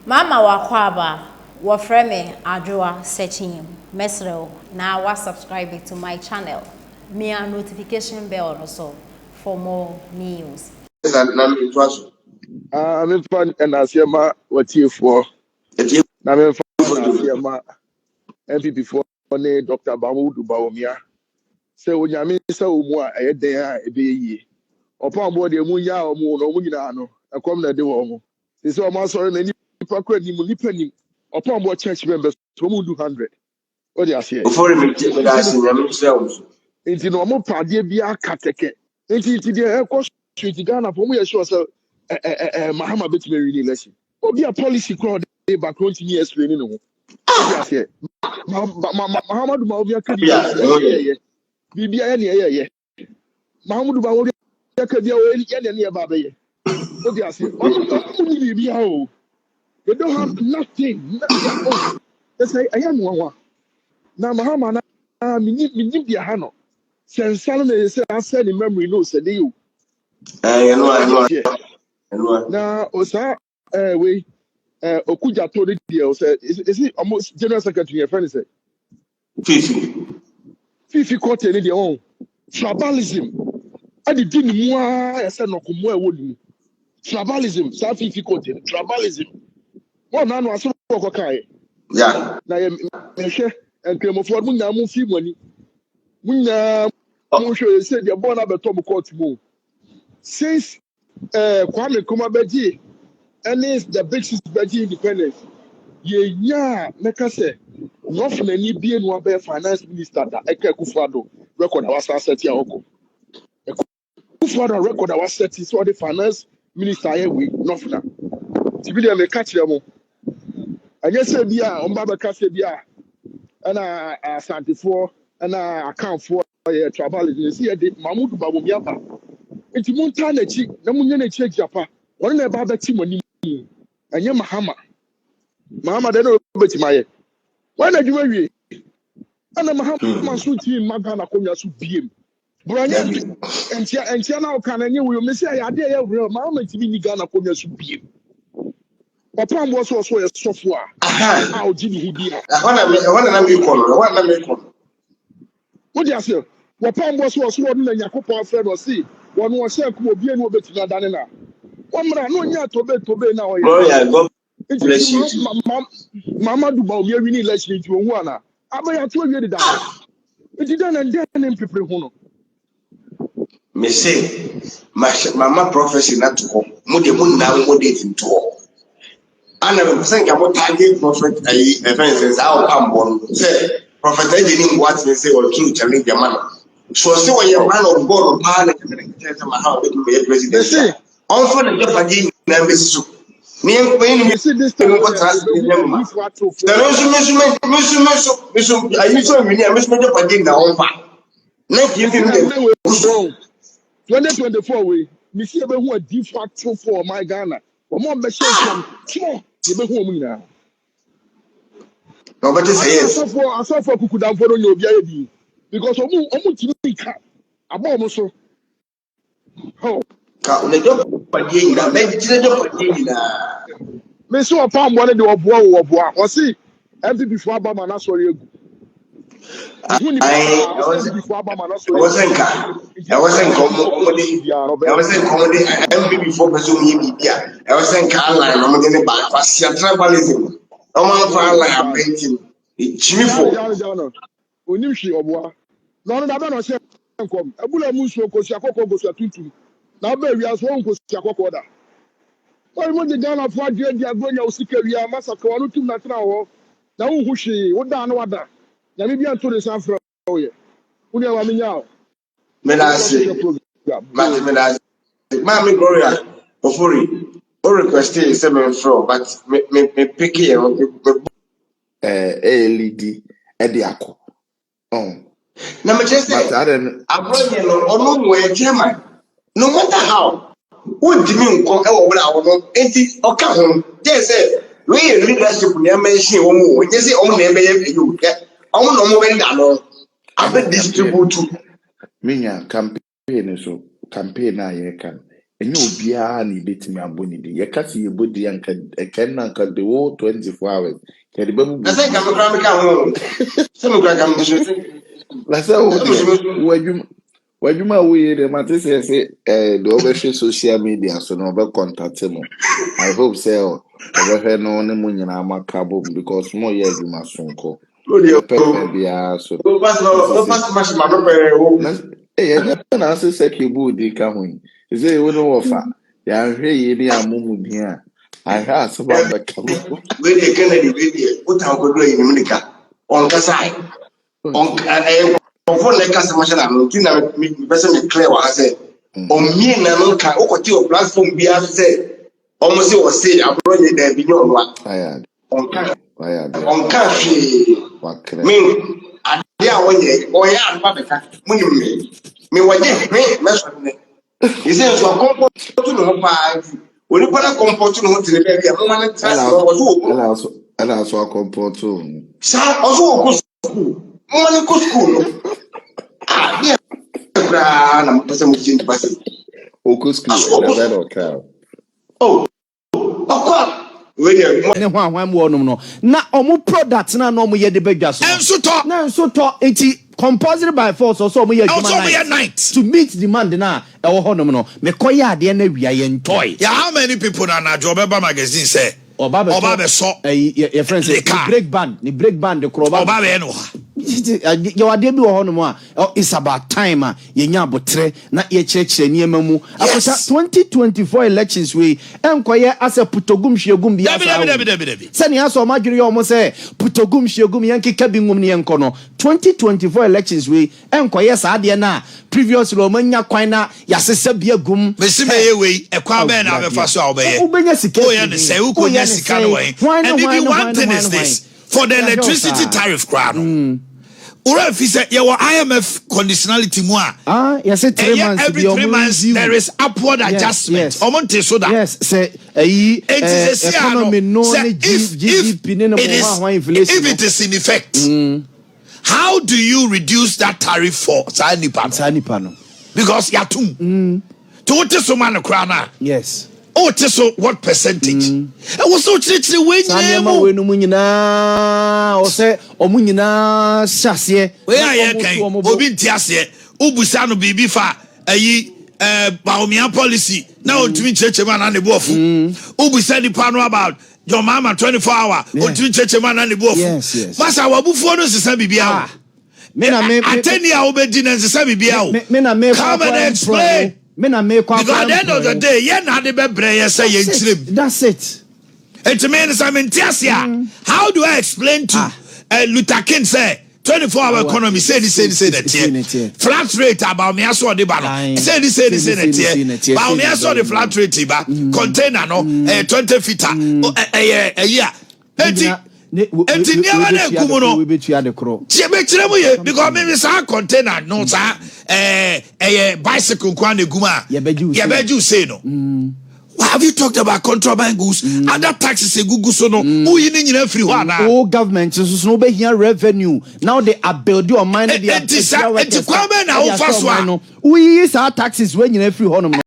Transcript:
Mama wakwaba wafreme adwa searching mesrel na wa subscribe to my channel. Me a notification bell also for more news. I'm fun and I see my what you for. I'm in fun and I see my MP before Dr. Bawumia. So when you mean so more a day a be upon board the Muya or Moon or Munano, a common de Womo. This is almost any penny upon board church members to do 100. What do you say? Before we take themselves. Into normal party be a cateke. Into the air cost street Ghana for me, sure. So, Mahama bet me really lesson. Oh, be a policy crowd back 20 years training. What do you say? Mahamadu Mawia Kadi, Bibi, yeah. Mahamadu Mawia Kadi, any baby. What do you say? Oh, they don't have nothing. Oh, they say, I am one. Now, Mahama, me be a hano. Since Solomon said, I said in memory, no, said you. I know. Now, Osa, we, Okuja told it, said, is it almost General Secretary, a friend said, Fifi caught any their own. Tribalism. I didn't more, I said, no, come where would you? Tribalism, South Fifi caught tribalism. One man was so okay. Yeah. Now, I'm sure, and came of what we now move money. We now, I'm sure you said you're born up a top court move. Since Kwame Kumabeji, and is the big Beji independence. Yeah, make us say, nothing any being one by finance minister that Eke Kufado record our asset here. Kufado record our asset is what the finance minister here with nothing. Tibidia me catch them. I just say, Bia, on Baba Casabia, and I Santi for, and I account for travel. You see, Mahmoud Bawumia. It's Montana chick, the Munyan check Japa, one about the Timony, and your Mahama. Mahama, they don't bet my. Why not you marry? And I'm Mahama suit him, Magana Konya suit beam. Brian and Tiana can and you will miss a idea of real Mahama to be Ghana Konya suit beam. Upon was also a software. How did he be? I want to make one. What do you say? Upon was one and Yakopa friend or see. One was saying, come be no better than now. One man, no, yeah, to be now. God bless you. Mama do Bawumia really let you into one. I may 2 years down. It didn't and then in people who know. Me say, Mama prophecy not to come. Moon now, what date into all. And I'm saying about target prophet. I says, I'll come on. Say, prophet, I didn't what they say or true challenge your man. So, say, when you're man of God, man, and tell my how to be a president. Also, the Japanese members. Me and Queen, You see this time. I used to miss my Japanese now. 2024 way. Me see who a de facto for my Ghana. One more from small. You be home now. Nobody says. I saw for Kukuda for no BID because almost about so. Oh, The job maybe the me so a palm one of the Oboa or see empty before Bama na sorry. I wasn't comedy. I before pursuing media. I wasn't Caroline. I'm getting back. What's your tribalism? I'm on painting. It's for Onishi Oboa. No, no, no, say come. Abula Muso ko Siakoko go Tutu. Now be we as one go Siakoko da. Why mo the Ghana for dia agonya osika wi amasaka wonu tum na tena ho. Na wo hwehwe wo da na wada. Na me bia to the san fra wo ye. Wo ne wa menya o. Menasi. Mami Gloria Ofuri. O request is 7 floor, but me pick here. LED Ediako. Now, just say, I brought you no way, German. No matter how. What do you mean? It okay home. Yes, we leadership never see Omo. When you say Omo, you get Omo no more than I bet distribute to Minya campaign so campaign I can enye obiara na ibetimi aboni di ye kasi ye bodi anka ekenna anka the whole 24 hours ke de babu na say kam kra me ka ho say me kra kam so la say o de wajuma we de mate say the over social media so no be contact mo. I hope say over no ne mo nyina amaka bom because mo ye adwuma sonko no dey pepe bia so o pass match ma no pe o na enye na say sekibu di ka ho is say we no offer ya hwe ye ni amumu dia I have some back we dey Kennedy we dey o ta ko do yin mi nika on ka sai on for like customer na no tina me person me clear wa say o mi na no ka o ko ti o platform bi a say almost o say abro ye da bi no wa on ka fi me ade a wonye o ya an ba beka muni me waje me so ne ise so comfort no pa oni para comfort no tire be ya mo man trust no so Ela só comprou tudo. sa o so ko school mo man ko school no ah bra na mpesa mu chinti basi Oku school na better car. oh okwa we dey ne ho ahwan mo onum no na omo product na no mo ye de badwa so enso to na enso to enti compulsory by force so mo ye adwuma night to meet demand na e wo honum no me koye ade na wia ye ntoy ya how many people na Jobeba magazine say oba be so your friends say break band the kroba oba be no you ade bi wo honum a it's about time ye nya abotre na ye chekire niema mu after 2024 elections we enkoye as a putogum hwiegum bi asa sani aso madwiri yo mo say putogum hwiegum yankeka bi ngum ne yenko no 2024 elections we enkoye sa ade na previous lo manya kwan na yasesa bia gum me se me we ekwa be na be fa so a obeye ubenya sika o ye ne say u ko nya sika no we and if one thing is this for the electricity tariff crowd Ura fi say your IMF conditionality mu yes 3 months every 3 months there is upward adjustment omonte so that yes say economy no GDP ne if it is in effect how do you reduce that tariff for Sanipa no because yatum to what is so man crana yes oh so what percentage and was so chiri we nyina we no nyina o say omunyina hyase we aye kan obi ntiase ubusa no bibi fa ayi Bawumia policy na ontumi chechema na ne bofu ubusa ni pano about your mama 24 hour ontumi chechema na ne bofu masa wabufuo no sesa bibia me ateni a obedi na sesa bibia o come and explain because at the end of the day ye na de bebre ye say ye ntirem that's it it means I'm in Tiasia. How do I explain to Luther King say 24-hour economy say that flat rate about me aso de ba no say that about me aso the flat rate ba container no 20 feet yeah enti niama na ekumu no chebe mu ye because me say container no sa bicycle kwa na eguma ye beju say no. Why have you talked about contraband goods? Other taxes a good so no. Who you need free one? All government is no be here revenue. Now they are building on money. They are and now fast one. We use our taxes when you free honor.